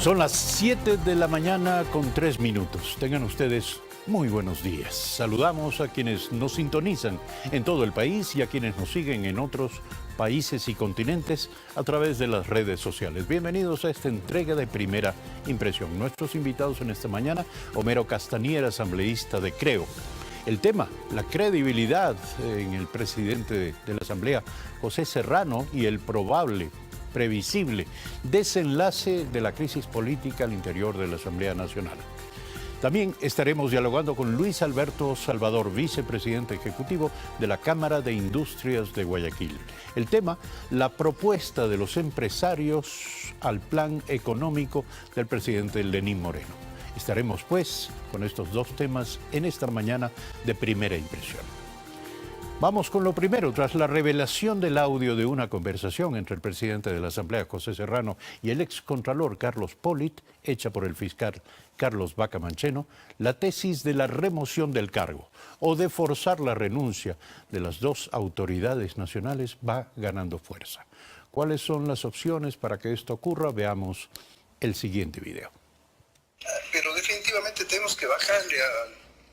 Son las 7 de la mañana con 3 minutos. Tengan ustedes muy buenos días. Saludamos a quienes nos sintonizan en todo el país y a quienes nos siguen en otros países y continentes a través de las redes sociales. Bienvenidos a esta entrega de Primera Impresión. Nuestros invitados en esta mañana, Homero Castanier, asambleísta de Creo. El tema, la credibilidad en el presidente de la Asamblea, José Serrano, y el probable, previsible desenlace de la crisis política al interior de la Asamblea Nacional. También estaremos dialogando con Luis Alberto Salvador, vicepresidente ejecutivo de la Cámara de Industrias de Guayaquil. El tema, la propuesta de los empresarios al plan económico del presidente Lenín Moreno. Estaremos, pues, con estos dos temas en esta mañana de Primera Impresión. Vamos con lo primero. Tras la revelación del audio de una conversación entre el presidente de la Asamblea, José Serrano, y el excontralor Carlos Polit, hecha por el fiscal Carlos Vaca Mancheno, la tesis de la remoción del cargo o de forzar la renuncia de las dos autoridades nacionales va ganando fuerza. ¿Cuáles son las opciones para que esto ocurra? Veamos el siguiente video. Pero definitivamente tenemos que bajarle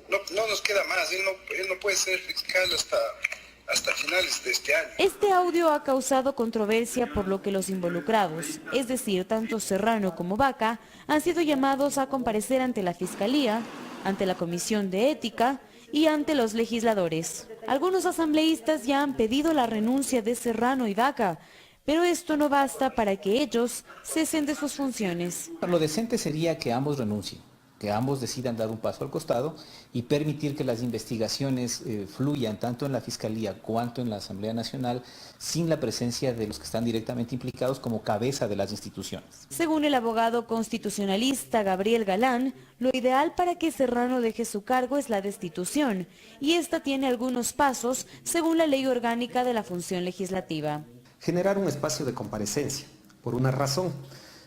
no nos queda más, él no puede ser fiscal hasta finales de este año. Este audio ha causado controversia por lo que los involucrados, es decir, tanto Serrano como Vaca, han sido llamados a comparecer ante la Fiscalía, ante la Comisión de Ética y ante los legisladores. Algunos asambleístas ya han pedido la renuncia de Serrano y Vaca, pero esto no basta para que ellos cesen de sus funciones. Lo decente sería que ambos renuncien, que ambos decidan dar un paso al costado y permitir que las investigaciones fluyan tanto en la Fiscalía cuanto en la Asamblea Nacional sin la presencia de los que están directamente implicados como cabeza de las instituciones. Según el abogado constitucionalista Gabriel Galán, lo ideal para que Serrano deje su cargo es la destitución, y esta tiene algunos pasos según la Ley Orgánica de la Función Legislativa. Generar un espacio de comparecencia, por una razón.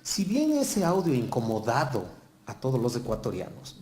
Si bien ese audio incomodado a todos los ecuatorianos,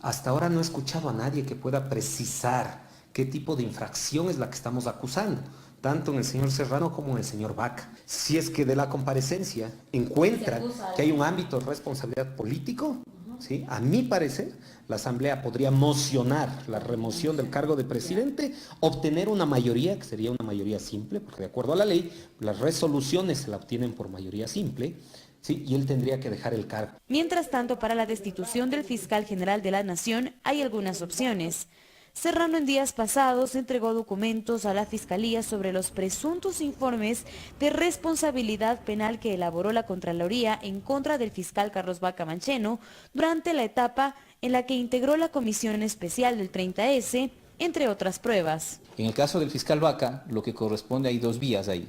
hasta ahora no he escuchado a nadie que pueda precisar qué tipo de infracción es la que estamos acusando, tanto en el señor Serrano como en el señor Vaca. Si es que de la comparecencia encuentran que hay un ámbito de responsabilidad político, ¿sí? A mi parecer, la Asamblea podría mocionar la remoción del cargo de presidente, obtener una mayoría, que sería una mayoría simple, porque de acuerdo a la ley, las resoluciones se la obtienen por mayoría simple, ¿sí? Y él tendría que dejar el cargo. Mientras tanto, para la destitución del fiscal general de la Nación hay algunas opciones. Serrano en días pasados entregó documentos a la Fiscalía sobre los presuntos informes de responsabilidad penal que elaboró la Contraloría en contra del fiscal Carlos Vaca Mancheno durante la etapa en la que integró la Comisión Especial del 30S, entre otras pruebas. En el caso del fiscal Vaca, lo que corresponde, hay dos vías ahí.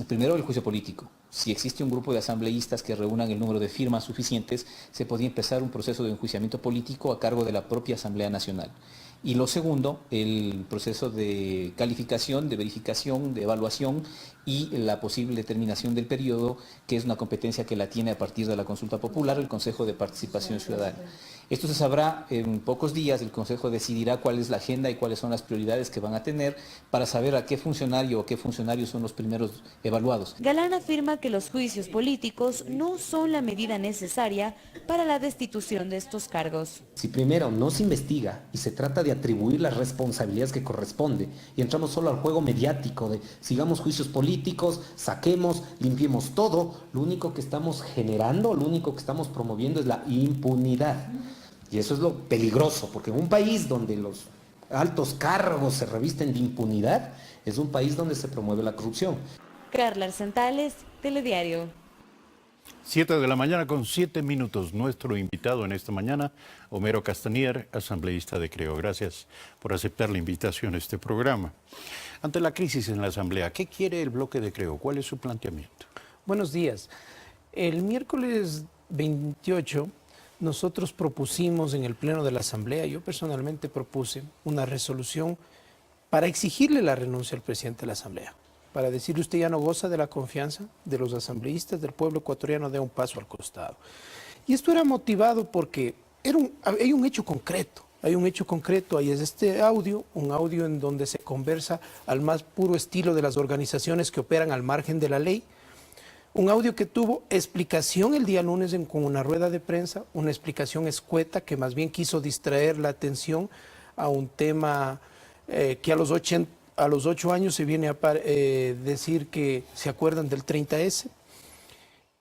Primero, el juicio político. Si existe un grupo de asambleístas que reúnan el número de firmas suficientes, se podría empezar un proceso de enjuiciamiento político a cargo de la propia Asamblea Nacional. Y lo segundo, el proceso de calificación, de verificación, de evaluación y la posible determinación del periodo, que es una competencia que la tiene a partir de la consulta popular el Consejo de Participación Ciudadana. Esto se sabrá en pocos días. El Consejo decidirá cuál es la agenda y cuáles son las prioridades que van a tener para saber a qué funcionario o qué funcionarios son los primeros evaluados. Galán afirma que los juicios políticos no son la medida necesaria para la destitución de estos cargos. Si primero no se investiga y se trata de atribuir las responsabilidades que corresponde y entramos solo al juego mediático de sigamos juicios políticos, saquemos, limpiemos todo, lo único que estamos generando, lo único que estamos promoviendo es la impunidad. Y eso es lo peligroso, porque en un país donde los altos cargos se revisten de impunidad, es un país donde se promueve la corrupción. Carla Arzentales, Telediario. 7 de la mañana con 7 minutos. Nuestro invitado en esta mañana, Homero Castanier, asambleísta de Creo. Gracias por aceptar la invitación a este programa. Ante la crisis en la Asamblea, ¿qué quiere el bloque de Creo? ¿Cuál es su planteamiento? Buenos días. El miércoles 28 nosotros propusimos en el Pleno de la Asamblea, yo personalmente propuse una resolución para exigirle la renuncia al presidente de la Asamblea, para decirle usted ya no goza de la confianza de los asambleístas, del pueblo ecuatoriano, de un paso al costado. Y esto era motivado porque hay un hecho concreto. Ahí es este audio, un audio en donde se conversa al más puro estilo de las organizaciones que operan al margen de la ley, Un audio que tuvo explicación el día lunes con una rueda de prensa, una explicación escueta que más bien quiso distraer la atención a un tema que a los 8 años se viene a decir que se acuerdan del 30S.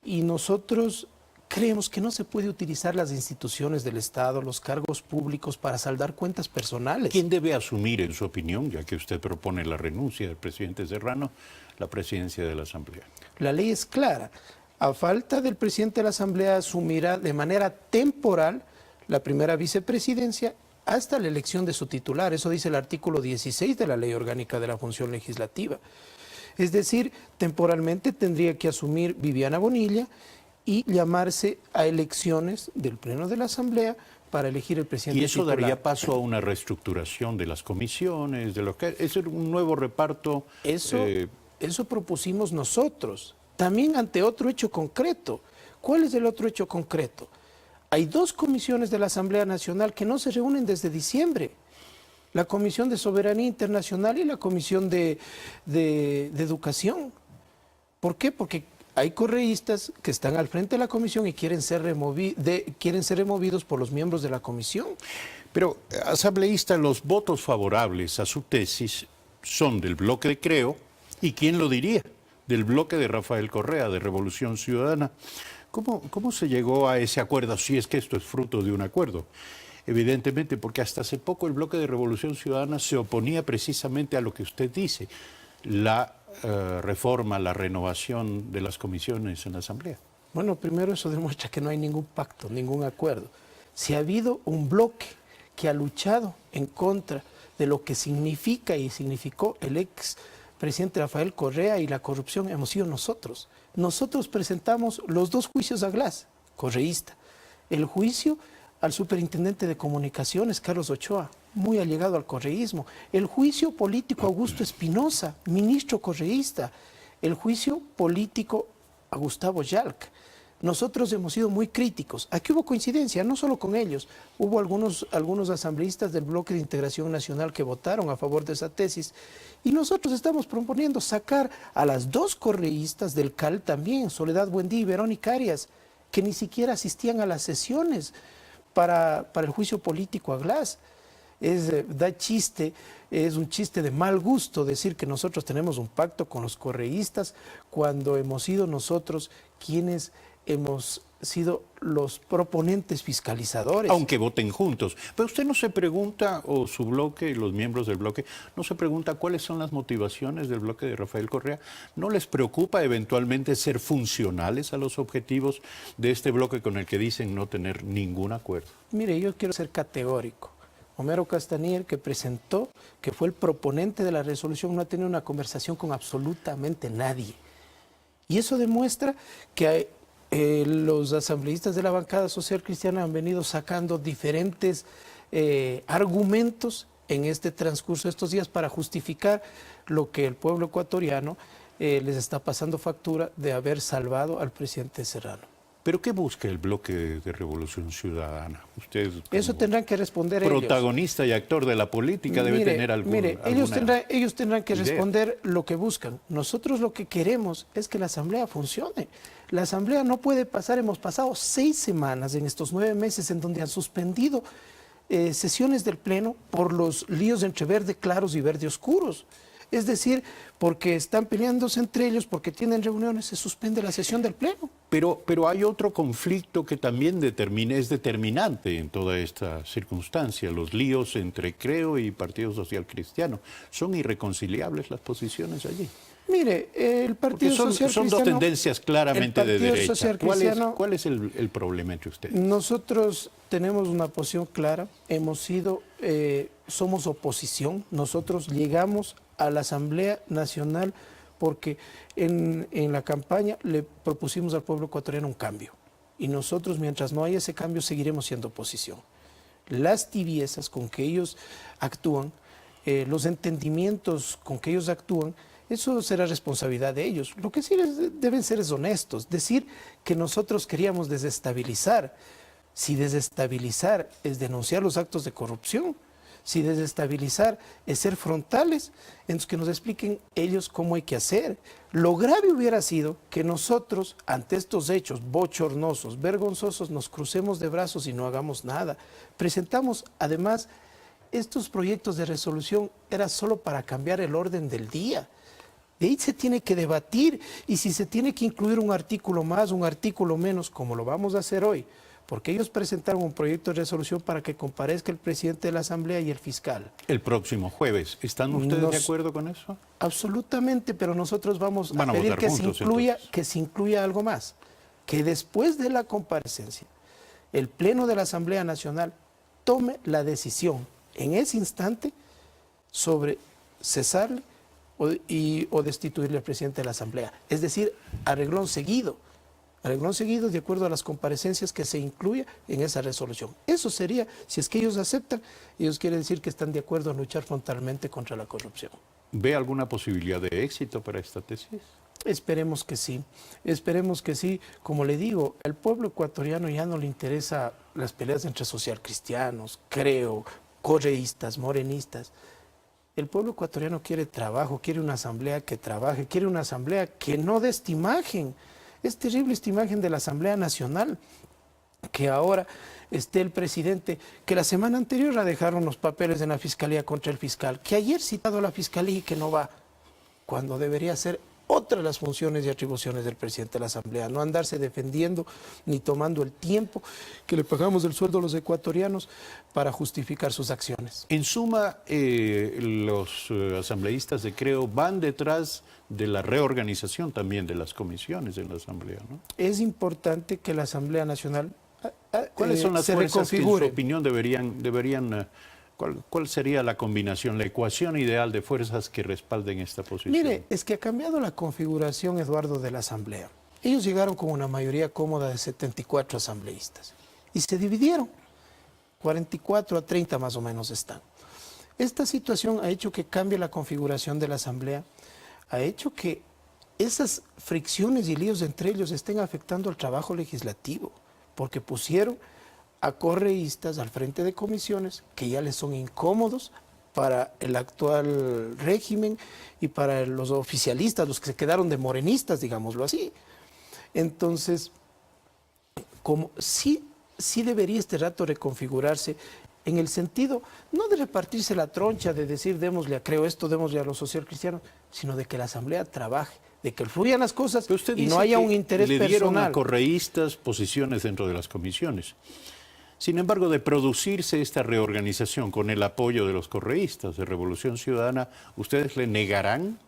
Y nosotros creemos que no se puede utilizar las instituciones del Estado, los cargos públicos para saldar cuentas personales. ¿Quién debe asumir, en su opinión, ya que usted propone la renuncia del presidente Serrano, la presidencia de la Asamblea? La ley es clara. A falta del presidente de la Asamblea, asumirá de manera temporal la primera vicepresidencia hasta la elección de su titular. Eso dice el artículo 16 de la Ley Orgánica de la Función Legislativa. Es decir, temporalmente tendría que asumir Viviana Bonilla y llamarse a elecciones del Pleno de la Asamblea para elegir el presidente ¿Y eso titular. daría paso a una reestructuración de las comisiones, de lo que es un nuevo reparto? Eso propusimos nosotros, también ante otro hecho concreto. ¿Cuál es el otro hecho concreto? Hay 2 comisiones de la Asamblea Nacional que no se reúnen desde diciembre. La Comisión de Soberanía Internacional y la Comisión de Educación. ¿Por qué? Porque hay correístas que están al frente de la comisión y quieren ser removidos por los miembros de la comisión. Pero, asambleísta, los votos favorables a su tesis son del bloque de Creo, y quién lo diría, del bloque de Rafael Correa, de Revolución Ciudadana. ¿Cómo se llegó a ese acuerdo, si es que esto es fruto de un acuerdo? Evidentemente, porque hasta hace poco el bloque de Revolución Ciudadana se oponía precisamente a lo que usted dice, la reforma, la renovación de las comisiones en la Asamblea. Bueno, primero eso demuestra que no hay ningún pacto, ningún acuerdo. Si ha habido un bloque que ha luchado en contra de lo que significa y significó el expresidente Rafael Correa y la corrupción, hemos sido nosotros. Nosotros presentamos los 2 juicios a Glass, correísta. El juicio al superintendente de comunicaciones, Carlos Ochoa, muy allegado al correísmo. El juicio político a Augusto Espinosa, ministro correísta. El juicio político a Gustavo Yalc. Nosotros hemos sido muy críticos. Aquí hubo coincidencia, no solo con ellos. Hubo algunos asambleístas del Bloque de Integración Nacional que votaron a favor de esa tesis. Y nosotros estamos proponiendo sacar a las 2 correístas del CAL también, Soledad Buendía y Verónica Arias, que ni siquiera asistían a las sesiones para el juicio político a Glass. Da chiste, es un chiste de mal gusto decir que nosotros tenemos un pacto con los correístas cuando hemos sido nosotros quienes hemos sido los proponentes fiscalizadores. Aunque voten juntos. Pero usted no se pregunta, o su bloque, los miembros del bloque, no se pregunta cuáles son las motivaciones del bloque de Rafael Correa. ¿No les preocupa eventualmente ser funcionales a los objetivos de este bloque con el que dicen no tener ningún acuerdo? Mire, yo quiero ser categórico. Homero Castañer, que presentó, que fue el proponente de la resolución, no ha tenido una conversación con absolutamente nadie. Y eso demuestra que los asambleístas de la bancada social cristiana han venido sacando diferentes argumentos en este transcurso de estos días para justificar lo que el pueblo ecuatoriano les está pasando factura de haber salvado al presidente Serrano. ¿Pero qué busca el bloque de Revolución Ciudadana? Usted, eso tendrán que responder ellos. Protagonista y actor de la política, debe tener alguna ellos tendrán que idea. responder lo que buscan. Nosotros lo que queremos es que la Asamblea funcione. La Asamblea no puede pasar, hemos pasado 6 semanas en estos 9 meses en donde han suspendido sesiones del Pleno por los líos entre verde claros y verde oscuros. Es decir, porque están peleándose entre ellos, porque tienen reuniones, se suspende la sesión del Pleno. Pero hay otro conflicto que también es determinante en toda esta circunstancia, los líos entre Creo y Partido Social Cristiano. ¿Son irreconciliables las posiciones allí? Mire, el Partido Social Cristiano... Son 2 tendencias claramente de derecha. ¿Cuál es el problema entre ustedes? Nosotros tenemos una posición clara, somos oposición, nosotros llegamos a la Asamblea Nacional porque en la campaña le propusimos al pueblo ecuatoriano un cambio. Y nosotros, mientras no haya ese cambio, seguiremos siendo oposición. Las tibiezas con que ellos actúan, los entendimientos con que ellos actúan, eso será responsabilidad de ellos. Lo que sí deben ser es honestos. Decir que nosotros queríamos desestabilizar. Si desestabilizar es denunciar los actos de corrupción, Si desestabilizar es ser frontales, entonces que nos expliquen ellos cómo hay que hacer. Lo grave hubiera sido que nosotros, ante estos hechos bochornosos, vergonzosos, nos crucemos de brazos y no hagamos nada. Presentamos, además, estos proyectos de resolución era solo para cambiar el orden del día. De ahí se tiene que debatir, y si se tiene que incluir un artículo más, un artículo menos, como lo vamos a hacer hoy, porque ellos presentaron un proyecto de resolución para que comparezca el presidente de la Asamblea y el fiscal. El próximo jueves. ¿Están ustedes de acuerdo con eso? Absolutamente, pero nosotros vamos a pedir votar juntos, que se incluya algo más. Que después de la comparecencia, el Pleno de la Asamblea Nacional tome la decisión en ese instante sobre cesarle o destituirle al presidente de la Asamblea. Es decir, a renglón seguido de acuerdo a las comparecencias que se incluya en esa resolución. Eso sería, si es que ellos aceptan, ellos quieren decir que están de acuerdo en luchar frontalmente contra la corrupción. ¿Ve alguna posibilidad de éxito para esta tesis? Esperemos que sí, Como le digo, al pueblo ecuatoriano ya no le interesa las peleas entre socialcristianos, correístas, morenistas. El pueblo ecuatoriano quiere trabajo, quiere una asamblea que trabaje, quiere una asamblea que no dé esta imagen. Es terrible esta imagen de la Asamblea Nacional, que ahora esté el presidente, que la semana anterior la dejaron los papeles en la Fiscalía contra el fiscal, que ayer citado a la Fiscalía y que no va, cuando debería ser otra de las funciones y atribuciones del presidente de la Asamblea, no andarse defendiendo ni tomando el tiempo que le pagamos el sueldo a los ecuatorianos para justificar sus acciones. En suma, los asambleístas de Creo van detrás de la reorganización también de las comisiones en la Asamblea, ¿no? Es importante que la Asamblea Nacional ¿Cuáles son las se fuerzas que en su reconfigure. opinión deberían ¿cuál sería la combinación, la ecuación ideal de fuerzas que respalden esta posición? Mire, es que ha cambiado la configuración, Eduardo, de la Asamblea. Ellos llegaron con una mayoría cómoda de 74 asambleístas y se dividieron. 44 a 30 más o menos están. Esta situación ha hecho que cambie la configuración de la Asamblea, ha hecho que esas fricciones y líos entre ellos estén afectando al trabajo legislativo, porque pusieron a correístas al frente de comisiones que ya les son incómodos para el actual régimen y para los oficialistas, los que se quedaron de morenistas, digámoslo así. Entonces, como sí debería este rato reconfigurarse en el sentido, no de repartirse la troncha, de decir démosle a Creo esto, démosle a los socialcristianos, sino de que la Asamblea trabaje, de que fluyan las cosas y no haya un interés le dieron personal. a correístas posiciones dentro de las comisiones. Sin embargo, de producirse esta reorganización con el apoyo de los correístas de Revolución Ciudadana, ¿ustedes le negarán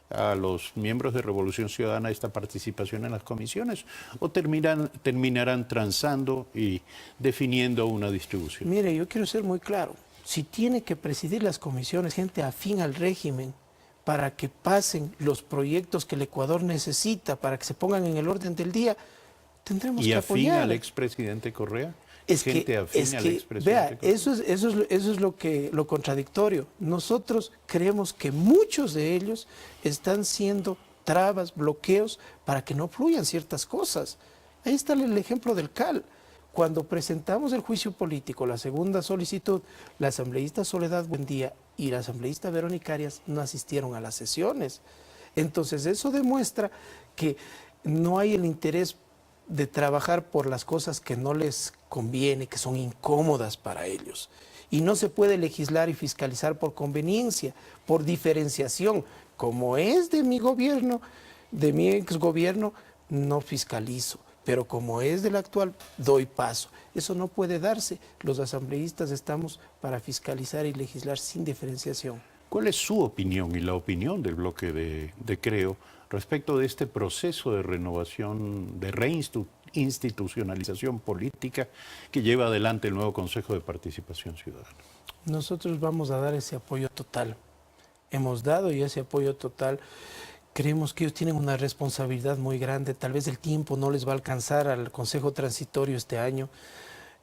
a los miembros de Revolución Ciudadana esta participación en las comisiones o terminarán transando y definiendo una distribución? Mire, yo quiero ser muy claro. Si tiene que presidir las comisiones gente afín al régimen para que pasen los proyectos que el Ecuador necesita, para que se pongan en el orden del día, tendremos que apoyar. ¿Y afín al expresidente Correa? Vea, eso es lo contradictorio. Nosotros creemos que muchos de ellos están siendo trabas, bloqueos para que no fluyan ciertas cosas. Ahí está el ejemplo del CAL. Cuando presentamos el juicio político, la segunda solicitud, la asambleísta Soledad Buendía y la asambleísta Verónica Arias no asistieron a las sesiones. Entonces eso demuestra que no hay el interés de trabajar por las cosas que no les conviene, que son incómodas para ellos. Y no se puede legislar y fiscalizar por conveniencia, por diferenciación. Como es de mi gobierno, de mi exgobierno, no fiscalizo. Pero como es del actual, doy paso. Eso no puede darse. Los asambleístas estamos para fiscalizar y legislar sin diferenciación. ¿Cuál es su opinión y la opinión del bloque de Creo respecto de este proceso de renovación, de reinstitucionalización política que lleva adelante el nuevo Consejo de Participación Ciudadana? Nosotros vamos a dar ese apoyo total. Hemos dado y ese apoyo total. Creemos que ellos tienen una responsabilidad muy grande. Tal vez el tiempo no les va a alcanzar al Consejo Transitorio este año.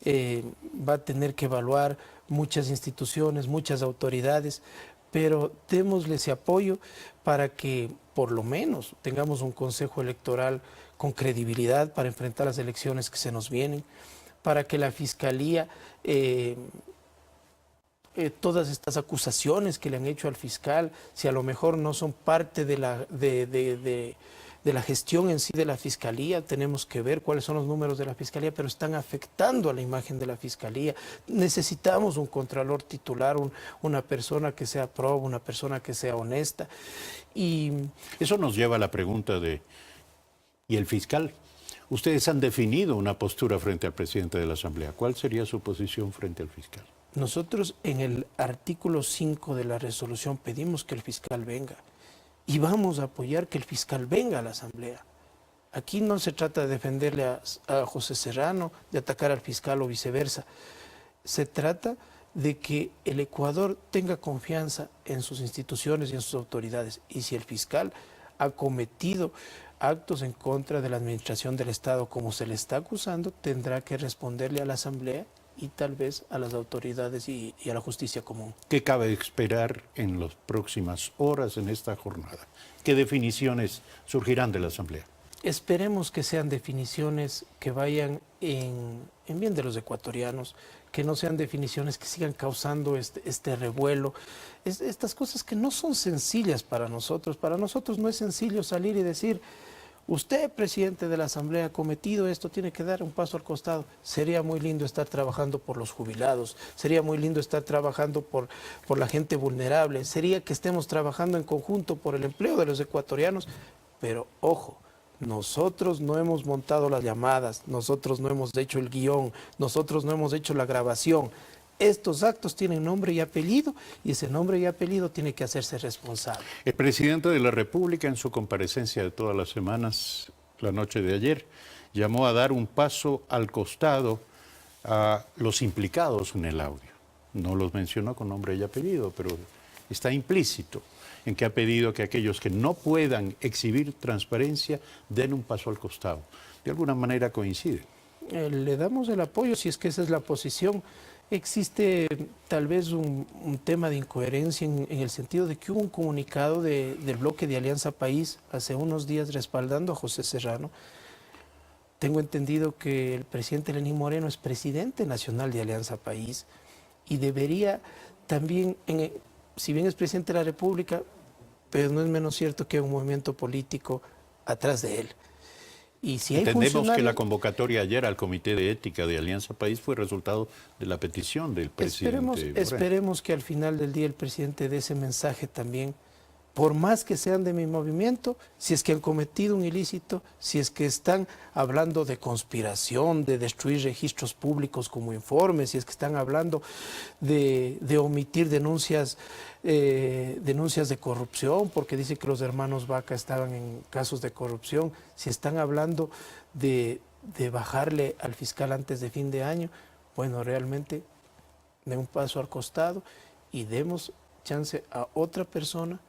Va a tener que evaluar muchas instituciones, muchas autoridades, pero démosle ese apoyo para que por lo menos tengamos un Consejo Electoral con credibilidad para enfrentar las elecciones que se nos vienen, para que la Fiscalía todas estas acusaciones que le han hecho al fiscal, si a lo mejor no son parte de la gestión en sí de la Fiscalía, tenemos que ver cuáles son los números de la Fiscalía, pero están afectando a la imagen de la Fiscalía. Necesitamos un contralor titular, una persona que sea proba, una persona que sea honesta. Y eso nos lleva a la pregunta de, ¿y el fiscal? Ustedes han definido una postura frente al presidente de la Asamblea. ¿Cuál sería su posición frente al fiscal? Nosotros en el artículo 5 de la resolución pedimos que el fiscal venga y vamos a apoyar que el fiscal venga a la Asamblea. Aquí no se trata de defenderle a José Serrano, de atacar al fiscal o viceversa. Se trata de que el Ecuador tenga confianza en sus instituciones y en sus autoridades. Y si el fiscal ha cometido actos en contra de la administración del Estado como se le está acusando, tendrá que responderle a la Asamblea y tal vez a las autoridades y a la justicia común. ¿Qué cabe esperar en las próximas horas en esta jornada? ¿Qué definiciones surgirán de la Asamblea? Esperemos que sean definiciones que vayan en bien de los ecuatorianos, que no sean definiciones que sigan causando este revuelo, estas cosas que no son sencillas para nosotros. Para nosotros no es sencillo salir y decir, usted, presidente de la Asamblea, ha cometido esto, tiene que dar un paso al costado. Sería muy lindo estar trabajando por los jubilados, sería muy lindo estar trabajando por la gente vulnerable, sería que estemos trabajando en conjunto por el empleo de los ecuatorianos, pero ojo, nosotros no hemos montado las llamadas, nosotros no hemos hecho el guión, nosotros no hemos hecho la grabación. Estos actos tienen nombre y apellido y ese nombre y apellido tiene que hacerse responsable. El presidente de la República, en su comparecencia de todas las semanas, la noche de ayer, llamó a dar un paso al costado a los implicados en el audio. No los mencionó con nombre y apellido, pero está implícito en que ha pedido que aquellos que no puedan exhibir transparencia den un paso al costado. De alguna manera coincide. Le damos el apoyo si es que esa es la posición. Existe tal vez un tema de incoherencia en el sentido de que hubo un comunicado del bloque de Alianza País hace unos días respaldando a José Serrano. Tengo entendido que el presidente Lenín Moreno es presidente nacional de Alianza País y debería también, si bien es presidente de la República, pero no es menos cierto que hay un movimiento político atrás de él. Y si hay entendemos que la convocatoria ayer al Comité de Ética de Alianza País fue resultado de la petición del presidente. Esperemos que al final del día el presidente dé ese mensaje también, por más que sean de mi movimiento, si es que han cometido un ilícito, si es que están hablando de conspiración, de destruir registros públicos como informes, si es que están hablando de omitir denuncias de corrupción, porque dice que los hermanos Vaca estaban en casos de corrupción, si están hablando de bajarle al fiscal antes de fin de año, bueno, realmente de un paso al costado y demos chance a otra persona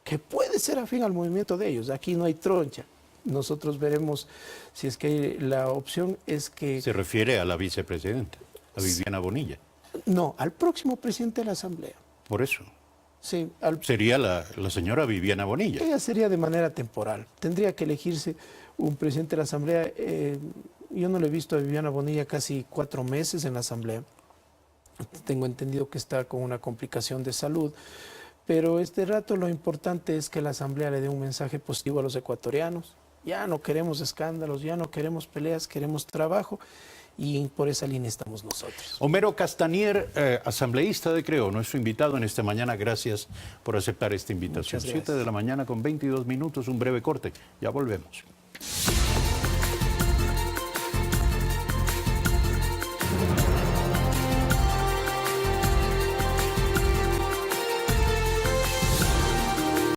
que puede ser afín al movimiento de ellos. Aquí no hay troncha. Nosotros veremos si es que la opción es que... Se refiere a la vicepresidenta, a Viviana Bonilla. No, al próximo presidente de la Asamblea. Por eso. Sí, sería la señora Viviana Bonilla. Ella sería de manera temporal. Tendría que elegirse un presidente de la Asamblea. Yo no le he visto a Viviana Bonilla casi 4 meses en la Asamblea. Tengo entendido que está con una complicación de salud. Pero este rato lo importante es que la Asamblea le dé un mensaje positivo a los ecuatorianos. Ya no queremos escándalos, ya no queremos peleas, queremos trabajo y por esa línea estamos nosotros. Homero Castanier, asambleísta de Creo, nuestro invitado en esta mañana. Gracias por aceptar esta invitación. 7 de la mañana con 22 minutos, un breve corte. Ya volvemos.